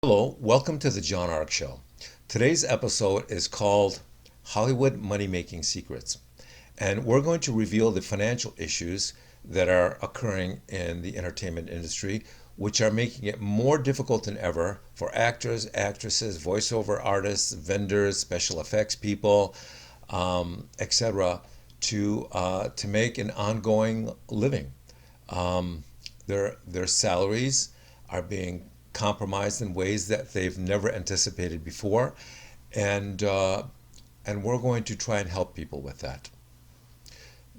Hello, welcome to the John Ark Show. Today's episode is called Hollywood Money Making Secrets, and we're going to reveal the financial issues that are occurring in the entertainment industry, which are making it more difficult than ever for actors, actresses, voiceover artists, vendors, special effects people, etc., to make an ongoing living. Their salaries are being compromised in ways that they've never anticipated before, and and we're going to try and help people with that.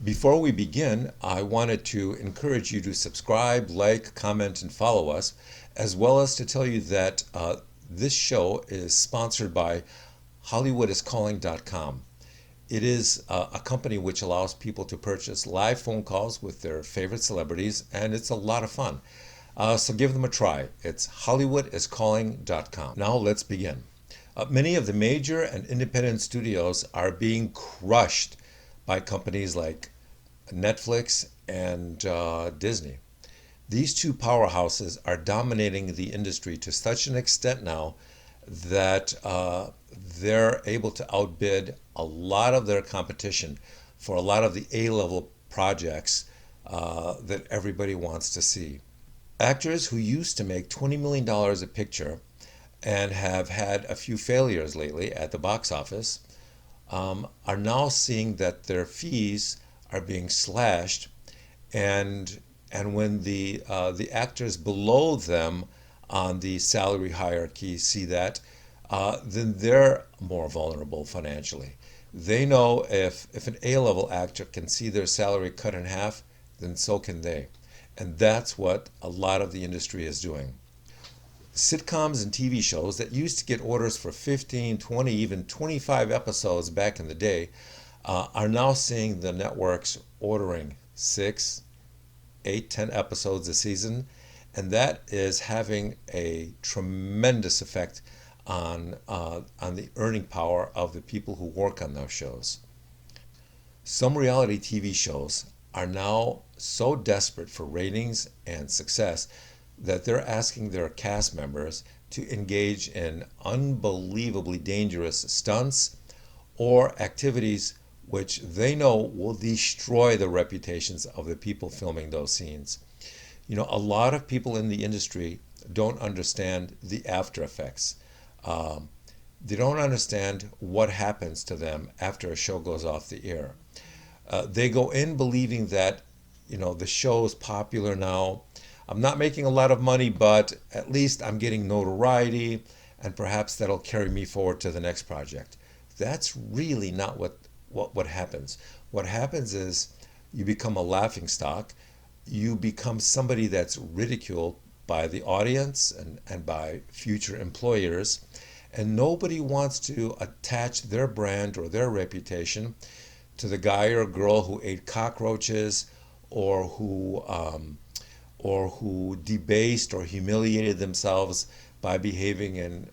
Before we begin, I wanted to encourage you to subscribe, like, comment, and follow us, as well as to tell you that this show is sponsored by HollywoodIsCalling.com. It is a company which allows people to purchase live phone calls with their favorite celebrities, and it's a lot of fun. So give them a try. It's HollywoodIsCalling.com. Now let's begin. Many of the major and independent studios are being crushed by companies like Netflix and Disney. These two powerhouses are dominating the industry to such an extent now that they're able to outbid a lot of their competition for a lot of the A-level projects that everybody wants to see. Actors who used to make $20 million a picture and have had a few failures lately at the box office are now seeing that their fees are being slashed, and when the actors below them on the salary hierarchy see that, then they're more vulnerable financially. They know if an A-level actor can see their salary cut in half, then so can they. And that's what a lot of the industry is doing. Sitcoms and TV shows that used to get orders for 15, 20, even 25 episodes back in the day are now seeing the networks ordering 6, 8, 10 episodes a season. And that is having a tremendous effect on the earning power of the people who work on those shows. Some reality TV shows are now so desperate for ratings and success that they're asking their cast members to engage in unbelievably dangerous stunts or activities which they know will destroy the reputations of the people filming those scenes. You know, a lot of people in the industry don't understand the after effects. They don't understand what happens to them after a show goes off the air. They go in believing that, you know, the show is popular now. I'm not making a lot of money, but at least I'm getting notoriety, and perhaps that'll carry me forward to the next project. That's really not what happens. What happens is you become a laughingstock. You become somebody that's ridiculed by the audience and by future employers, and nobody wants to attach their brand or their reputation to the guy or girl who ate cockroaches or who debased or humiliated themselves by behaving in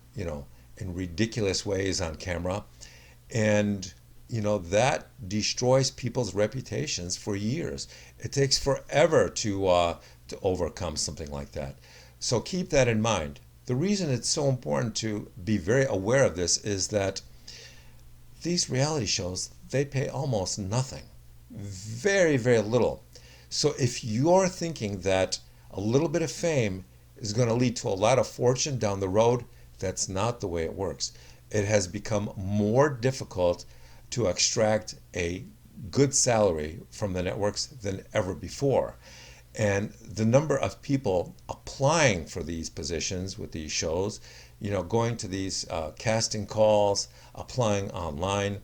ridiculous ways on camera. And that destroys people's reputations for years. It takes forever to overcome something like that. So keep that in mind. The reason it's so important to be very aware of this is that these reality shows, they pay almost nothing. Very, very little. So if you're thinking that a little bit of fame is going to lead to a lot of fortune down the road, that's not the way it works. It has become more difficult to extract a good salary from the networks than ever before. And the number of people applying for these positions with these shows, going to these casting calls, applying online,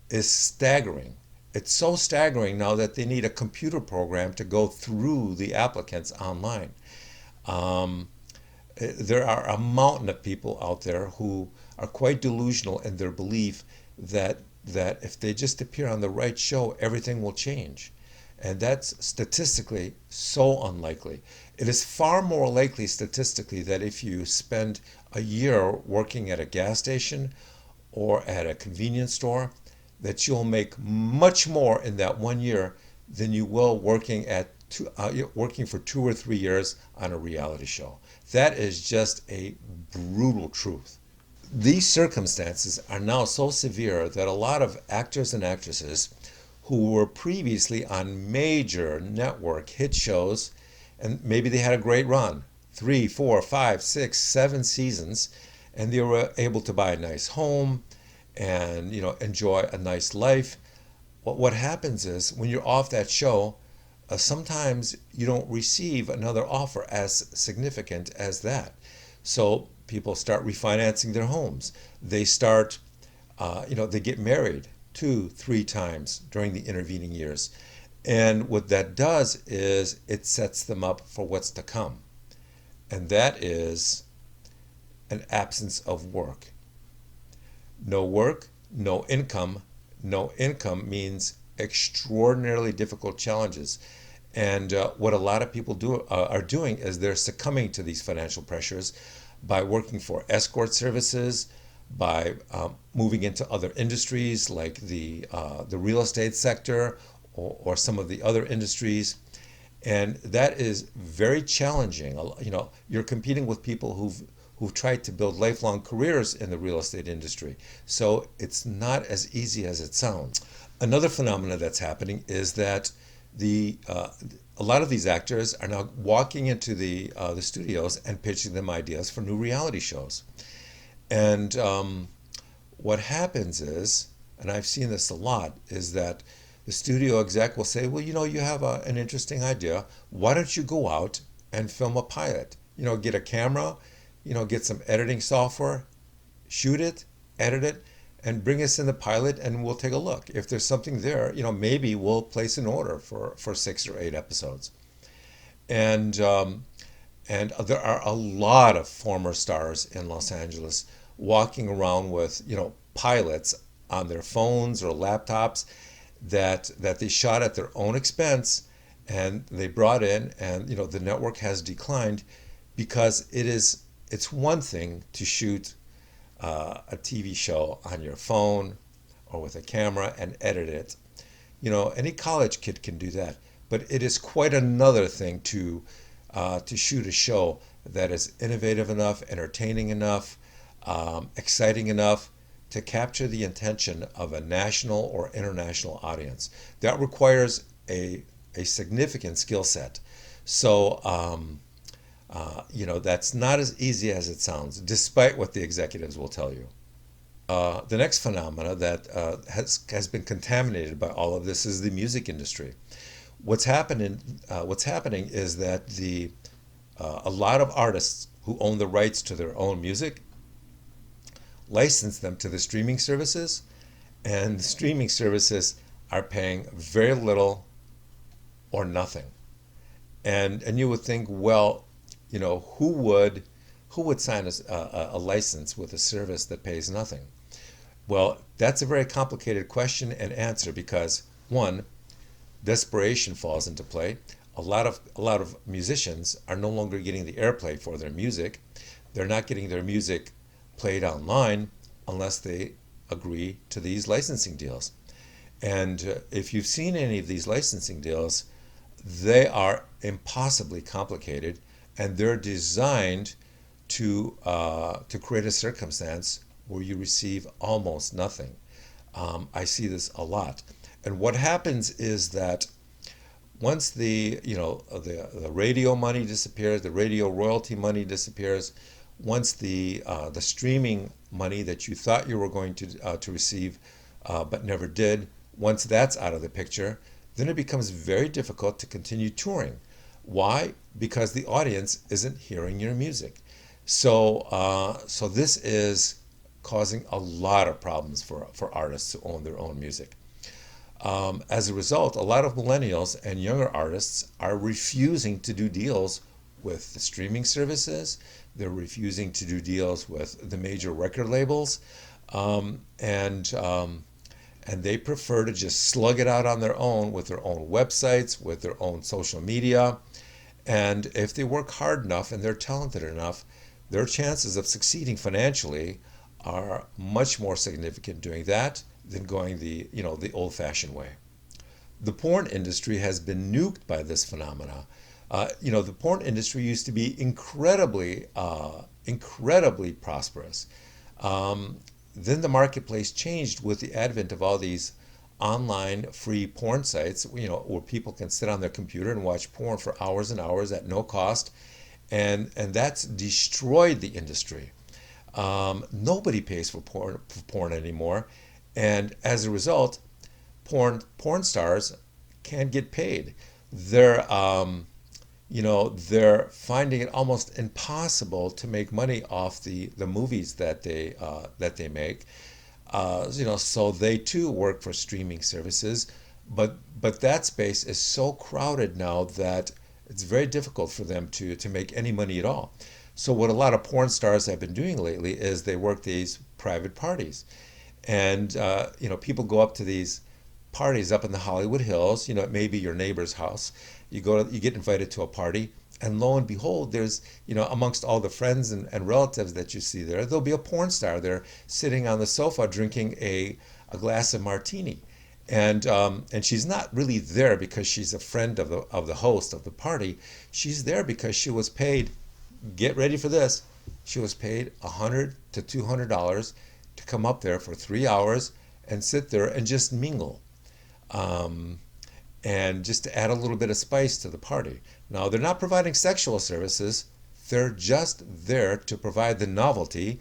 is staggering. It's so staggering now that they need a computer program to go through the applicants online. There are a mountain of people out there who are quite delusional in their belief that if they just appear on the right show, everything will change. And that's statistically so unlikely. It is far more likely statistically that if you spend a year working at a gas station or at a convenience store, that you'll make much more in that 1 year than you will working for 2 or 3 years on a reality show. That is just a brutal truth. These circumstances are now so severe that a lot of actors and actresses who were previously on major network hit shows, and maybe they had a great run, 3, 4, 5, 6, 7 seasons, and they were able to buy a nice home and enjoy a nice life. What happens is when you're off that show, sometimes you don't receive another offer as significant as that. So people start refinancing their homes. They start, they get married 2, 3 times during the intervening years. And what that does is it sets them up for what's to come. And that is an absence of work. No work, no income. No income means extraordinarily difficult challenges. And what a lot of people are doing is they're succumbing to these financial pressures by working for escort services, by moving into other industries like the real estate sector or some of the other industries. And that is very challenging. You're competing with people who've tried to build lifelong careers in the real estate industry. So it's not as easy as it sounds. Another phenomenon that's happening is that a lot of these actors are now walking into the studios and pitching them ideas for new reality shows. And what happens is, and I've seen this a lot, is that the studio exec will say, well, you have an interesting idea. Why don't you go out and film a pilot? Get a camera, get some editing software, shoot it, edit it, and bring us in the pilot, and we'll take a look. If there's something there, maybe we'll place an order for 6 or 8 episodes. And there are a lot of former stars in Los Angeles walking around with pilots on their phones or laptops that they shot at their own expense, and they brought in, and the network has declined because it's one thing to shoot a TV show on your phone or with a camera and edit it. Any college kid can do that, but it is quite another thing to shoot a show that is innovative enough, entertaining enough, exciting enough to capture the attention of a national or international audience. That requires a significant skill set. So, that's not as easy as it sounds, despite what the executives will tell you. The next phenomena that has been contaminated by all of this is the music industry. What's happening is that a lot of artists who own the rights to their own music license them to the streaming services, and the streaming services are paying very little or nothing. And you would think, well, who would sign a license with a service that pays nothing? Well, that's a very complicated question and answer because, one, desperation falls into play. A lot of musicians are no longer getting the airplay for their music. They're not getting their music played online unless they agree to these licensing deals. And if you've seen any of these licensing deals, they are impossibly complicated, and they're designed to create a circumstance where you receive almost nothing. I see this a lot, and what happens is that once the radio money disappears, the radio royalty money disappears. Once the streaming money that you thought you were going to receive but never did, once that's out of the picture, then it becomes very difficult to continue touring. Why? Because the audience isn't hearing your music. So this is causing a lot of problems for artists who own their own music. As a result, a lot of millennials and younger artists are refusing to do deals with the streaming services. They're refusing to do deals with the major record labels, and they prefer to just slug it out on their own with their own websites, with their own social media. And if they work hard enough and they're talented enough, their chances of succeeding financially are much more significant doing that than going the old-fashioned way. The porn industry has been nuked by this phenomena. The porn industry used to be incredibly prosperous. Then the marketplace changed with the advent of all these online free porn sites, where people can sit on their computer and watch porn for hours and hours at no cost, and that's destroyed the industry. Nobody pays for porn anymore, and as a result, porn stars can't get paid. They're they're finding it almost impossible to make money off the movies that they make. So they too work for streaming services, but that space is so crowded now that it's very difficult for them to make any money at all. So what a lot of porn stars have been doing lately is they work these private parties, and people go up to these parties up in the Hollywood Hills. It may be your neighbor's house. You get invited to a party, and lo and behold, there's amongst all the friends and relatives that you see there, there'll be a porn star there sitting on the sofa drinking a glass of martini, and she's not really there because she's a friend of the host of the party. She's there because she was paid. Get ready for this. She was paid $100 to $200 to come up there for 3 hours and sit there and just mingle, and just to add a little bit of spice to the party. Now, they're not providing sexual services. They're just there to provide the novelty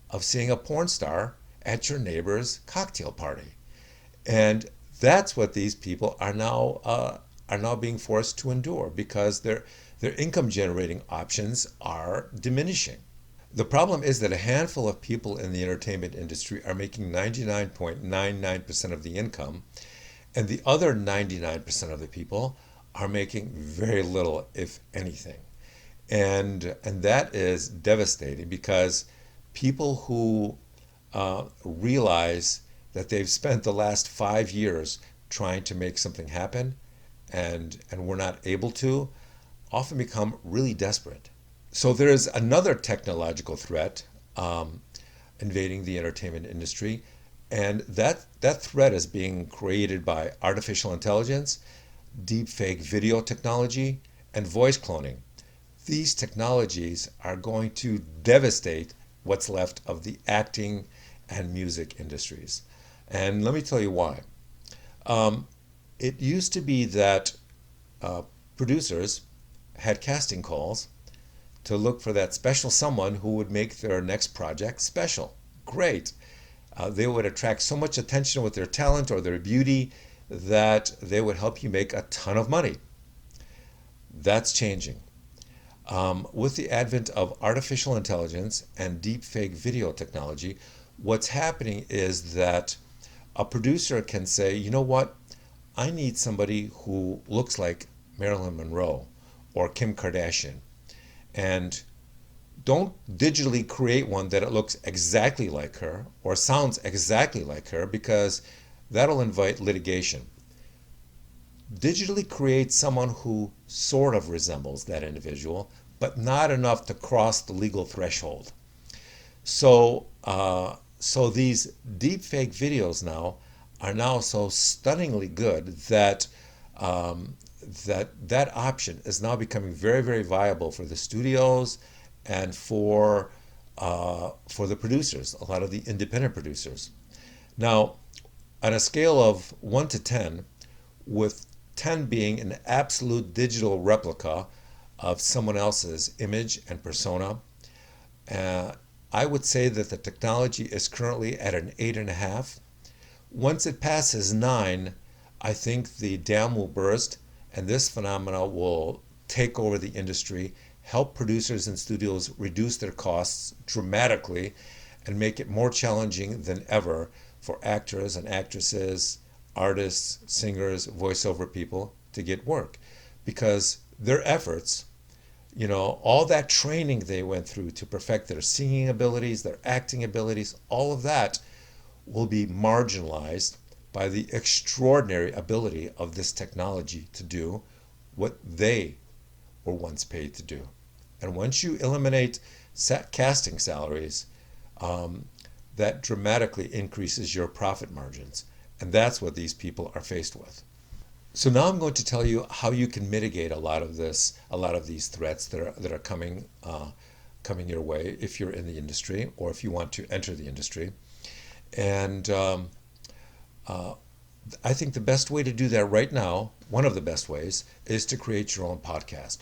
of seeing a porn star at your neighbor's cocktail party. And that's what these people are now being forced to endure because their income generating options are diminishing. The problem is that a handful of people in the entertainment industry are making 99.99% of the income, and the other 99% of the people are making very little, if anything. And that is devastating because people who realize that they've spent the last 5 years trying to make something happen and were not able to often become really desperate. So there is another technological threat invading the entertainment industry, and that threat is being created by artificial intelligence, deepfake video technology, and voice cloning. These technologies are going to devastate what's left of the acting and music industries. And let me tell you why. It used to be that producers had casting calls to look for that special someone who would make their next project special. Great. They would attract so much attention with their talent or their beauty that they would help you make a ton of money. That's changing. With the advent of artificial intelligence and deepfake video technology, what's happening is that a producer can say, you know what, I need somebody who looks like Marilyn Monroe or Kim Kardashian. And don't digitally create one that it looks exactly like her or sounds exactly like her because that'll invite litigation. Digitally create someone who sort of resembles that individual, but not enough to cross the legal threshold. So these deepfake videos now are now so stunningly good that that option is now becoming very, very viable for the studios and for the producers, a lot of the independent producers. Now, on a scale of 1 to 10, with 10 being an absolute digital replica of someone else's image and persona, I would say that the technology is currently at an 8.5. Once it passes 9, I think the dam will burst and this phenomena will take over the industry, help producers and studios reduce their costs dramatically, and make it more challenging than ever for actors and actresses, artists, singers, voiceover people to get work. Because their efforts, all that training they went through to perfect their singing abilities, their acting abilities, all of that will be marginalized by the extraordinary ability of this technology to do what they were once paid to do. And once you eliminate casting salaries, that dramatically increases your profit margins. And that's what these people are faced with. So now I'm going to tell you how you can mitigate a lot of these threats that are coming your way if you're in the industry or if you want to enter the industry. And uh, I think the best way to do that right now, one of the best ways, is to create your own podcast.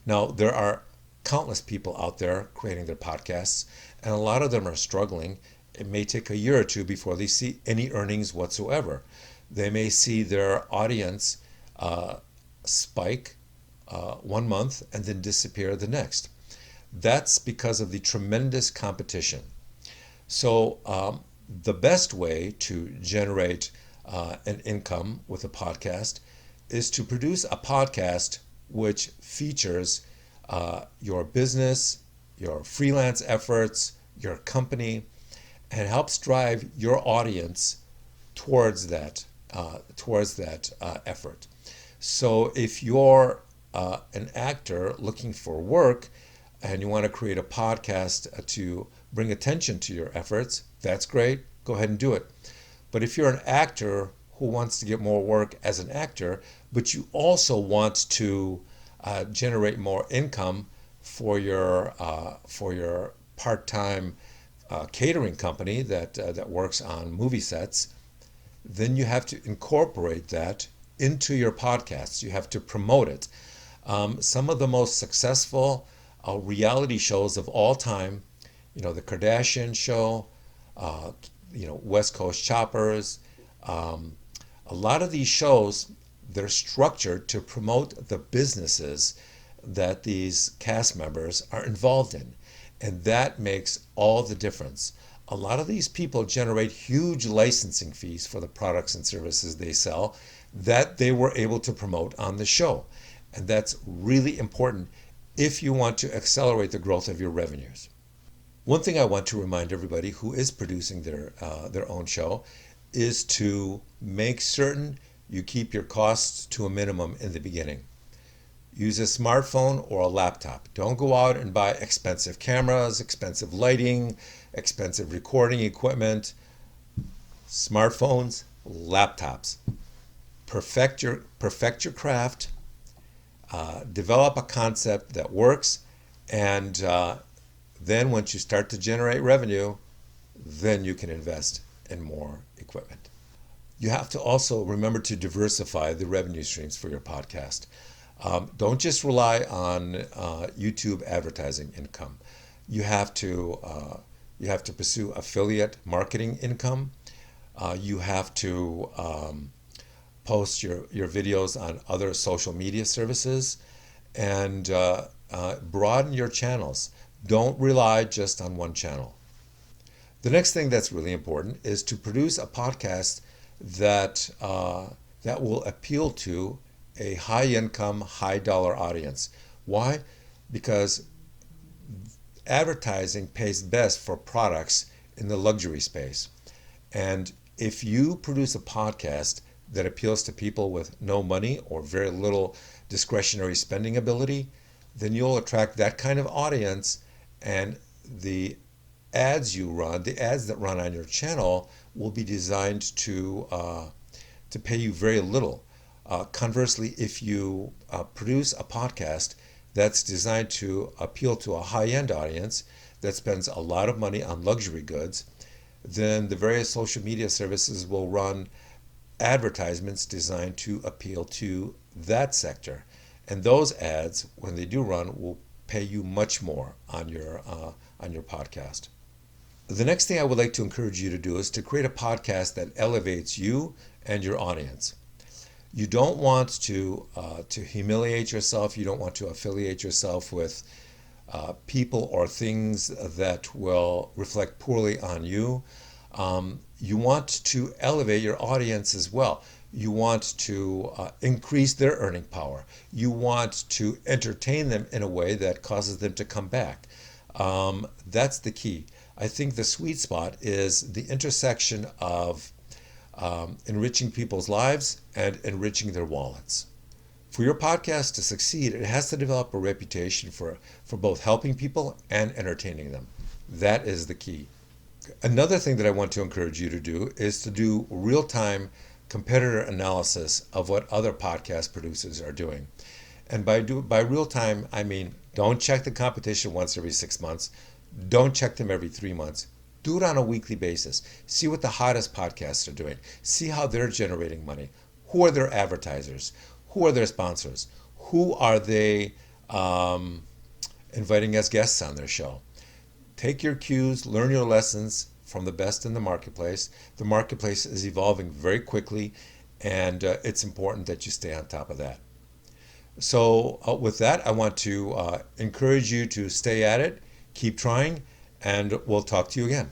Now, there are countless people out there creating their podcasts, and a lot of them are struggling. It may take a year or two before they see any earnings whatsoever. They may see their audience spike 1 month and then disappear the next. That's because of the tremendous competition. So, the best way to generate an income with a podcast is to produce a podcast which features your business, your freelance efforts, your company, and helps drive your audience towards that effort. So if you're an actor looking for work and you want to create a podcast to bring attention to your efforts, that's great. Go ahead and do it. But if you're an actor who wants to get more work as an actor, but you also want to generate more income for your part-time catering company that works on movie sets, then you have to incorporate that into your podcasts. You have to promote it. Some of the most successful reality shows of all time, the Kardashian show, West Coast Choppers, a lot of these shows, they're structured to promote the businesses that these cast members are involved in. And that makes all the difference. A lot of these people generate huge licensing fees for the products and services they sell that they were able to promote on the show. And that's really important if you want to accelerate the growth of your revenues. One thing I want to remind everybody who is producing their own show is to make certain you keep your costs to a minimum in the beginning. Use a smartphone or a laptop. Don't go out and buy expensive cameras, expensive lighting, expensive recording equipment. Smartphones, laptops. Perfect your craft. Develop a concept that works, and then once you start to generate revenue, then you can invest in more equipment. You have to also remember to diversify the revenue streams for your podcast. Don't just rely on YouTube advertising income. You have to pursue affiliate marketing income. You have to post your videos on other social media services, and broaden your channels. Don't rely just on one channel. The next thing that's really important is to produce a podcast that will appeal to a high income, high dollar audience. Why? Because advertising pays best for products in the luxury space. And if you produce a podcast that appeals to people with no money or very little discretionary spending ability, then you'll attract that kind of audience, and the ads that run on your channel will be designed to pay you very little. Conversely, if you produce a podcast that's designed to appeal to a high-end audience that spends a lot of money on luxury goods, then the various social media services will run advertisements designed to appeal to that sector. And those ads, when they do run, will pay you much more on your podcast. The next thing I would like to encourage you to do is to create a podcast that elevates you and your audience. You don't want to humiliate yourself. You don't want to affiliate yourself with people or things that will reflect poorly on you. You want to elevate your audience as well. You want to increase their earning power. You want to entertain them in a way that causes them to come back. That's the key. I think the sweet spot is the intersection of enriching people's lives and enriching their wallets. For your podcast to succeed, it has to develop a reputation for both helping people and entertaining them. That is the key. Another thing that I want to encourage you to do is to do real-time competitor analysis of what other podcast producers are doing. And by real time, I mean don't check the competition once every 6 months. Don't check them every 3 months. Do it on a weekly basis. See what the hottest podcasts are doing. See how they're generating money. Who are their advertisers? Who are their sponsors? Who are they inviting as guests on their show? Take your cues, learn your lessons from the best in the marketplace. The marketplace is evolving very quickly, and it's important that you stay on top of that. So, with that, I want to encourage you to stay at it, keep trying, and we'll talk to you again.